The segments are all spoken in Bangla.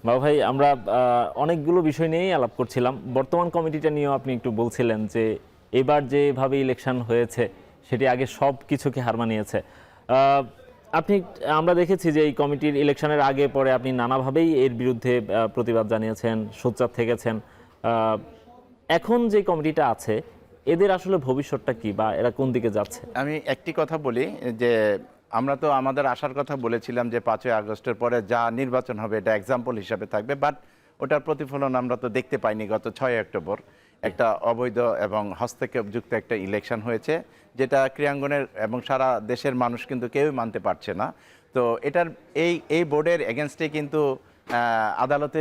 বাবা ভাই, আমরা অনেকগুলো বিষয় নিয়েই আলাপ করছিলাম। বর্তমান কমিটিটা নিয়েও আপনি একটু বলছিলেন যে এবার যেভাবে ইলেকশন হয়েছে সেটি আগে সব কিছুকে হার মানিয়েছে। আহ, আপনি আমরা দেখেছি যে এই কমিটির ইলেকশনের আগে পরে আপনি নানাভাবেই এর বিরুদ্ধে প্রতিবাদ জানিয়েছেন, সোচ্চার থেকেছেন। আহ, এখন যে কমিটিটা আছে এদের আসলে ভবিষ্যৎটা কি, বা এরা কোন দিকে যাচ্ছে? আমি একটি কথা বলি যে আমরা তো আমাদের আশার কথা বলেছিলাম যে 5ই আগস্টের পরে যা নির্বাচন হবে এটা এক্সাম্পল হিসাবে থাকবে, বাট ওটার প্রতিফলন আমরা তো দেখতে পাইনি। গত 6 অক্টোবর একটা অবৈধ এবং হস্তক্ষেপযুক্ত একটা ইলেকশন হয়েছে, যেটা ক্রীড়াঙ্গনের এবং সারা দেশের মানুষ কিন্তু কেউই মানতে পারছে না। তো এটার এই বোর্ডের এগেনস্টে কিন্তু আদালতে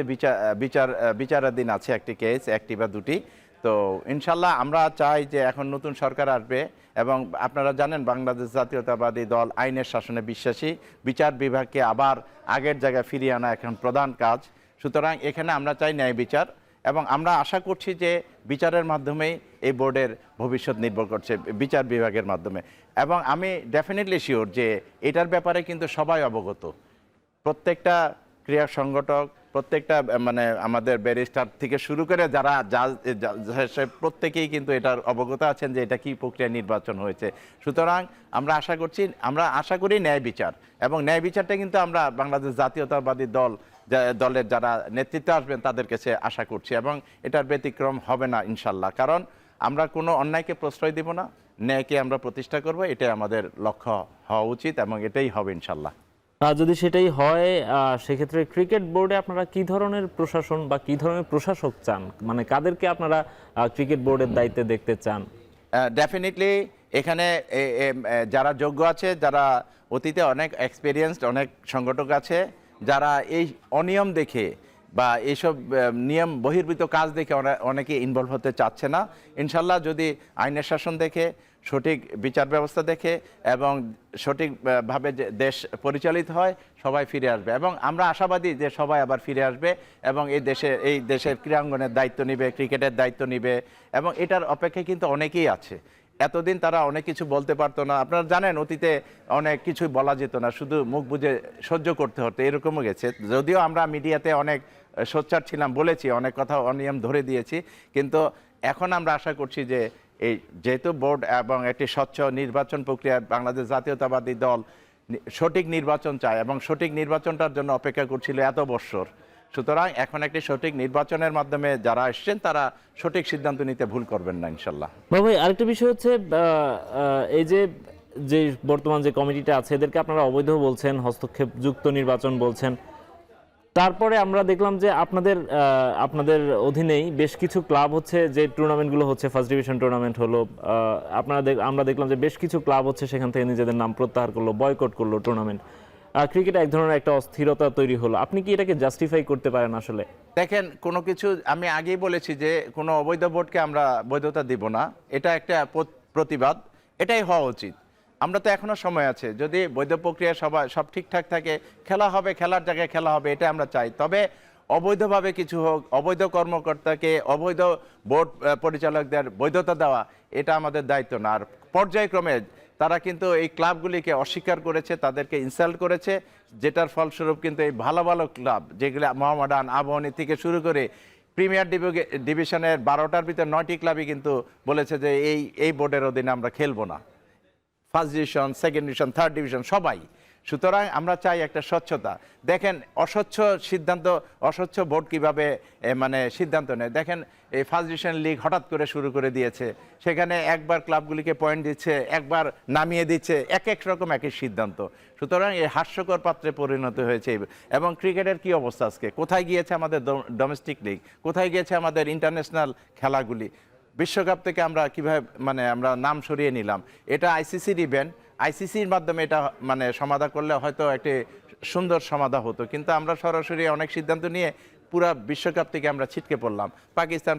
বিচারাধীন আছে একটি কেস, একটি বা দুটি। তো ইনশাল্লাহ আমরা চাই যে এখন নতুন সরকার আসবে, এবং আপনারা জানেন বাংলাদেশ জাতীয়তাবাদী দল আইনের শাসনে বিশ্বাসী। বিচার বিভাগকে আবার আগের জায়গায় ফিরিয়ে আনা এখন প্রধান কাজ। সুতরাং এখানে আমরা চাই ন্যায় বিচার, এবং আমরা আশা করছি যে বিচারের মাধ্যমেই এই বোর্ডের ভবিষ্যৎ নির্ভর করছে, বিচার বিভাগের মাধ্যমে। এবং আমি ডেফিনেটলি শিওর যে এটার ব্যাপারে কিন্তু সবাই অবগত, প্রত্যেকটা ক্রীড়া সংগঠক, প্রত্যেকটা মানে আমাদের ব্যারিস্টার থেকে শুরু করে যারা প্রত্যেকেই কিন্তু এটার অবগত আছেন যে এটা কি প্রক্রিয়া নির্বাচন হয়েছে। সুতরাং আমরা আশা করি ন্যায় বিচার, এবং ন্যায় বিচারটা কিন্তু আমরা বাংলাদেশ জাতীয়তাবাদী দলের যারা নেতৃত্বে আসবেন তাদের কাছে আশা করছি, এবং এটার ব্যতিক্রম হবে না ইনশাল্লাহ। কারণ আমরা কোনো অন্যায়কে প্রশ্রয় দিব না, ন্যায়কে আমরা প্রতিষ্ঠা করব, এটাই আমাদের লক্ষ্য হওয়া উচিত, এবং এটাই হবে ইনশাল্লাহ। যদি সেটাই হয়, সেক্ষেত্রে ক্রিকেট বোর্ডে আপনারা কি ধরনের প্রশাসন বা কি ধরনের প্রশাসক চান, মানে কাদেরকে আপনারা ক্রিকেট বোর্ডের দায়িত্বে দেখতে চান? ডেফিনেটলি এখানে যারা যোগ্য আছে, যারা অতীতে অনেক এক্সপিরিয়েন্সড অনেক সংগঠক আছে, যারা এই অনিয়ম দেখে বা এইসব নিয়ম বহির্ভূত কাজ দেখে অনেকে ইনভলভ হতে চাচ্ছে না। ইনশাল্লাহ যদি আইনের শাসন দেখে, সঠিক বিচার ব্যবস্থা দেখে এবং সঠিকভাবে যে দেশ পরিচালিত হয়, সবাই ফিরে আসবে, এবং আমরা আশাবাদী যে সবাই আবার ফিরে আসবে এবং এই দেশের ক্রীড়াঙ্গনের দায়িত্ব নিবে, ক্রিকেটের দায়িত্ব নিবে। এবং এটার অপেক্ষায় কিন্তু অনেকেই আছে। এতদিন তারা অনেক কিছু বলতে পারতো না, আপনারা জানেন অতীতে অনেক কিছুই বলা যেত না, শুধু মুখ বুজে সহ্য করতে হতো, এরকমও গেছে। যদিও আমরা মিডিয়াতে অনেক সোচ্চার ছিলাম, বলেছি অনেক কথা, অনিয়ম ধরে দিয়েছি, কিন্তু এখন আমরা আশা করছি যে এই যেহেতু বোর্ড এবং একটি স্বচ্ছ নির্বাচন প্রক্রিয়া, বাংলাদেশ জাতীয়তাবাদী দল সঠিক নির্বাচন চায় এবং সঠিক নির্বাচনটার জন্য অপেক্ষা করছিল এত বৎসর। সুতরাং এখন একটি সঠিক নির্বাচনের মাধ্যমে যারা এসছেন তারা সঠিক সিদ্ধান্ত নিতে ভুল করবেন না ইনশাল্লাহ। বাবা ভাই, আরেকটা বিষয় হচ্ছে এই যে যে বর্তমান যে কমিটিটা আছে এদেরকে আপনারা অবৈধ বলছেন, হস্তক্ষেপ যুক্ত নির্বাচন বলছেন। তারপরে আমরা দেখলাম যে আপনাদের অধীনেই বেশ কিছু ক্লাব হচ্ছে, যে টুর্নামেন্টগুলো হচ্ছে, ফার্স্ট ডিভিশন টুর্নামেন্ট হলো, আমরা দেখলাম যে বেশ কিছু ক্লাব হচ্ছে সেখান থেকে নিজেদের নাম প্রত্যাহার করলো, বয়কট করলো টুর্নামেন্ট। ক্রিকেটে এক ধরনের একটা অস্থিরতা তৈরি হলো। আপনি কি এটাকে জাস্টিফাই করতে পারেন? আসলে দেখেন, কোনো কিছু আমি আগেই বলেছি যে কোনো অবৈধ বোর্ডকে আমরা বৈধতা দিব না, এটা একটা প্রতিবাদ, এটাই হওয়া উচিত। আমরা তো এখনো সময় আছে, যদি বৈধ প্রক্রিয়া সব ঠিকঠাক থাকে, খেলা হবে, খেলার জায়গায় খেলা হবে, এটা আমরা চাই। তবে অবৈধভাবে কিছু হোক, অবৈধ কর্মকর্তাকে, অবৈধ বোর্ড পরিচালকদের বৈধতা দেওয়া, এটা আমাদের দায়িত্ব না। আর পর্যায়ক্রমে তারা কিন্তু এই ক্লাবগুলিকে অস্বীকার করেছে, তাদেরকে ইনসাল্ট করেছে, যেটার ফলস্বরূপ কিন্তু এই ভালো ভালো ক্লাব যেগুলো মোহামেডান, আবাহনী থেকে শুরু করে প্রিমিয়ার ডিভিশনের 12টার ভিতরে 9টি ক্লাবই কিন্তু বলেছে যে এই বোর্ডের অধীনে আমরা খেলবো না। First division, second division, third division সবাই। সুতরাং আমরা চাই একটা স্বচ্ছতা। দেখেন অস্বচ্ছ বোর্ড কিভাবে মানে সিদ্ধান্ত নেয়। দেখেন এই ফার্স্ট ডিভিশন লিগ হঠাৎ করে শুরু করে দিয়েছে, সেখানে একবার ক্লাবগুলিকে পয়েন্ট দিচ্ছে, একবার নামিয়ে দিচ্ছে, এক রকম একই সিদ্ধান্ত। সুতরাং এই হাস্যকর পাত্রে পরিণত হয়েছে। এবং ক্রিকেটের কি অবস্থা আজকে, কোথায় গিয়েছে আমাদের ডোমেস্টিক লিগ, কোথায় গিয়েছে আমাদের ইন্টারন্যাশনাল খেলাগুলি। বিশ্বকাপ থেকে আমরা কিভাবে মানে আমরা নাম সরিয়ে নিলাম। এটা আইসিসির ইভেন্ট, আইসিসির মাধ্যমে এটা মানে সমাধা করলে হয়তো একটি সুন্দর সমাধা হতো, কিন্তু আমরা সরাসরি অনেক সিদ্ধান্ত নিয়ে পুরা বিশ্বকাপ থেকে আমরা ছিটকে পড়লাম।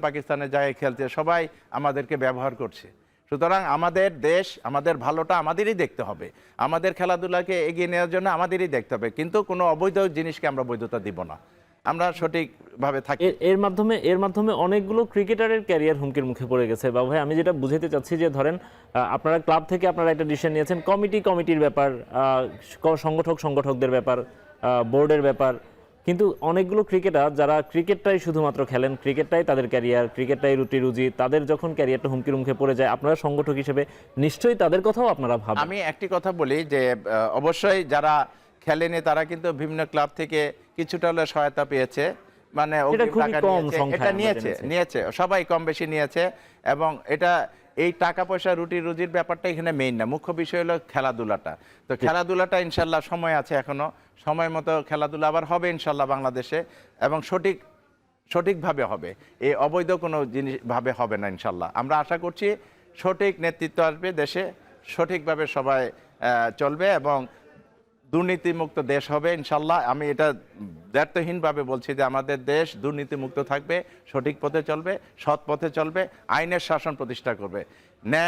পাকিস্তানে যায় খেলতে, সবাই আমাদেরকে ব্যবহার করছে। সুতরাং আমাদের দেশ, আমাদের ভালোটা আমাদেরই দেখতে হবে, আমাদের খেলাধুলাকে এগিয়ে নেওয়ার জন্য আমাদেরই দেখতে হবে, কিন্তু কোনো অবৈধ জিনিসকে আমরা বৈধতা দিব না, আমরা সঠিকভাবে থাকি। এর মাধ্যমে অনেকগুলো ক্রিকেটারের ক্যারিয়ার হুমকির মুখে পড়ে গেছে। বাবু ভাই, আমি যেটা বুঝাতে চাচ্ছি যে ধরেন আপনারা ক্লাব থেকে আপনারা একটা ডিসিশন নিয়েছেন, কমিটির ব্যাপার, সংগঠকদের ব্যাপার, বোর্ডের ব্যাপার, কিন্তু অনেকগুলো ক্রিকেটার যারা ক্রিকেটটাই শুধুমাত্র খেলেন, ক্রিকেটটাই তাদের ক্যারিয়ার, ক্রিকেটটাই রুটি রুজি, তাদের যখন ক্যারিয়ারটা হুমকির মুখে পড়ে যায়, আপনারা সংগঠক হিসেবে নিশ্চয়ই তাদের কথাও আপনারা ভাবেন। আমি একটি কথা বলি যে অবশ্যই যারা খেলেনি তারা কিন্তু বিভিন্ন ক্লাব থেকে কিছুটা হলে সহায়তা পেয়েছে, মানে অগ্রিম খুবই টাকা কম নিয়েছে। সংখ্যায় এটা আমরা নিয়েছে জেনেছি। নিয়েছে সবাই কম বেশি নিয়েছে, এবং এটা এই টাকা পয়সা রুটি রুজির ব্যাপারটা এখানে মেইন না, মুখ্য বিষয় হলো খেলাধুলাটা। তো খেলাধুলাটা ইনশাল্লাহ সময় আছে, এখনো সময় মতো খেলাধুলা আবার হবে ইনশাল্লাহ বাংলাদেশে, এবং সঠিকভাবে হবে, এই অবৈধ কোনো জিনিস ভাবে হবে না ইনশাল্লাহ। আমরা আশা করছি সঠিক নেতৃত্ব আসবে দেশে, সঠিকভাবে সবাই চলবে এবং দুর্নীতিমুক্ত দেশ হবে ইনশাল্লাহ। আমি এটা দ্ব্যর্থহীনভাবে বলছি যে আমাদের দেশ দুর্নীতিমুক্ত থাকবে, সঠিক পথে চলবে, সৎ পথে চলবে, আইনের শাসন প্রতিষ্ঠা করবে।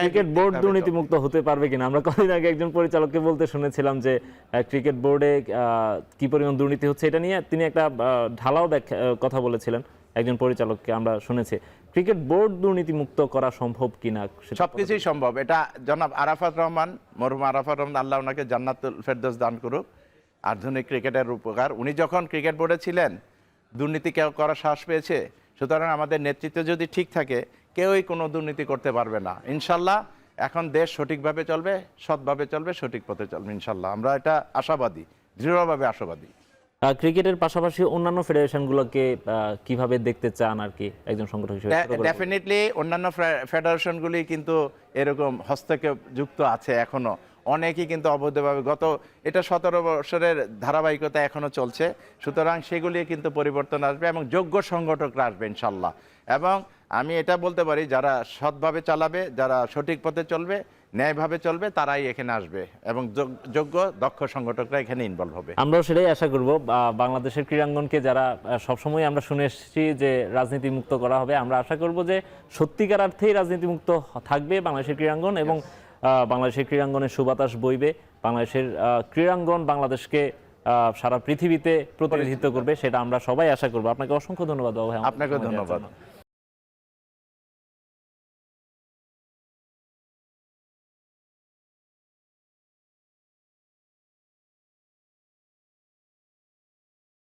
ক্রিকেট বোর্ড দুর্নীতিমুক্ত হতে পারবে কিনা, আমরা কদিন আগে একজন পরিচালককে বলতে শুনেছিলাম যে ক্রিকেট বোর্ডে কি পরিমাণ দুর্নীতি হচ্ছে এটা নিয়ে তিনি একটা ঢালাও কথা বলেছিলেন একজন পরিচালককে আমরা শুনেছি। ক্রিকেট বোর্ড দুর্নীতিমুক্ত করা সম্ভব কিনা সবকিছুই সম্ভব। এটা জনাব আরাফাত রহমান, মরহুম আরাফাত রহমান, আল্লাহ ওনাকে জান্নাতুল ফেরদৌস দান করুক, আধুনিক ক্রিকেটের রূপকার, উনি যখন ক্রিকেট বোর্ডে ছিলেন দুর্নীতি কেউ করার সাহস পেয়েছে। সুতরাং আমাদের নেতৃত্ব যদি ঠিক থাকে কেউই কোনো দুর্নীতি করতে পারবে না ইনশাল্লাহ। এখন দেশ সঠিকভাবে চলবে, সৎভাবে চলবে, সঠিক পথে চলবে ইনশাল্লাহ। আমরা এটা আশাবাদী, দৃঢ়ভাবে আশাবাদী। ক্রিকেটের পাশাপাশি অন্যান্য ফেডারেশনগুলোকে কিভাবে দেখতে চান আর কি একজন সংগঠক হিসেবে? ডেফিনেটলি অন্যান্য ফেডারেশনগুলি কিন্তু এরকম হস্তক্ষেপ যুক্ত আছে এখনো, অনেকেই কিন্তু অবৈধভাবে এটা 17 বছরের ধারাবাহিকতা এখনো চলছে। সুতরাং সেগুলি কিন্তু পরিবর্তন আসবে এবং যোগ্য সংগঠকরা আসবে ইনশাল্লাহ। এবং আমি এটা বলতে পারি যারা সৎভাবে চালাবে, যারা সঠিক পথে চলবে, ন্যায়ভাবে চলবে, তারাই এখানে আসবে এবং যোগ্য দক্ষ সংগঠকরা এখানে ইনভলভ হবে। আমরাও সেটাই আশা করব। বাংলাদেশের ক্রীড়াঙ্গনকে যারা সবসময় আমরা শুনে এসেছি যে রাজনীতি মুক্ত করা হবে, আমরা আশা করব যে সত্যিকার অর্থেই রাজনীতি মুক্ত থাকবে বাংলাদেশের ক্রীড়াঙ্গন, এবং বাংলাদেশের ক্রীড়াঙ্গনের সুবাতাস বইবে। বাংলাদেশের ক্রীড়াঙ্গন বাংলাদেশকে সারা পৃথিবীতে প্রতিনিধিত্ব করবে, সেটা আমরা সবাই আশা করব। আপনাকে অসংখ্য ধন্যবাদ। আপনাকে ধন্যবাদ।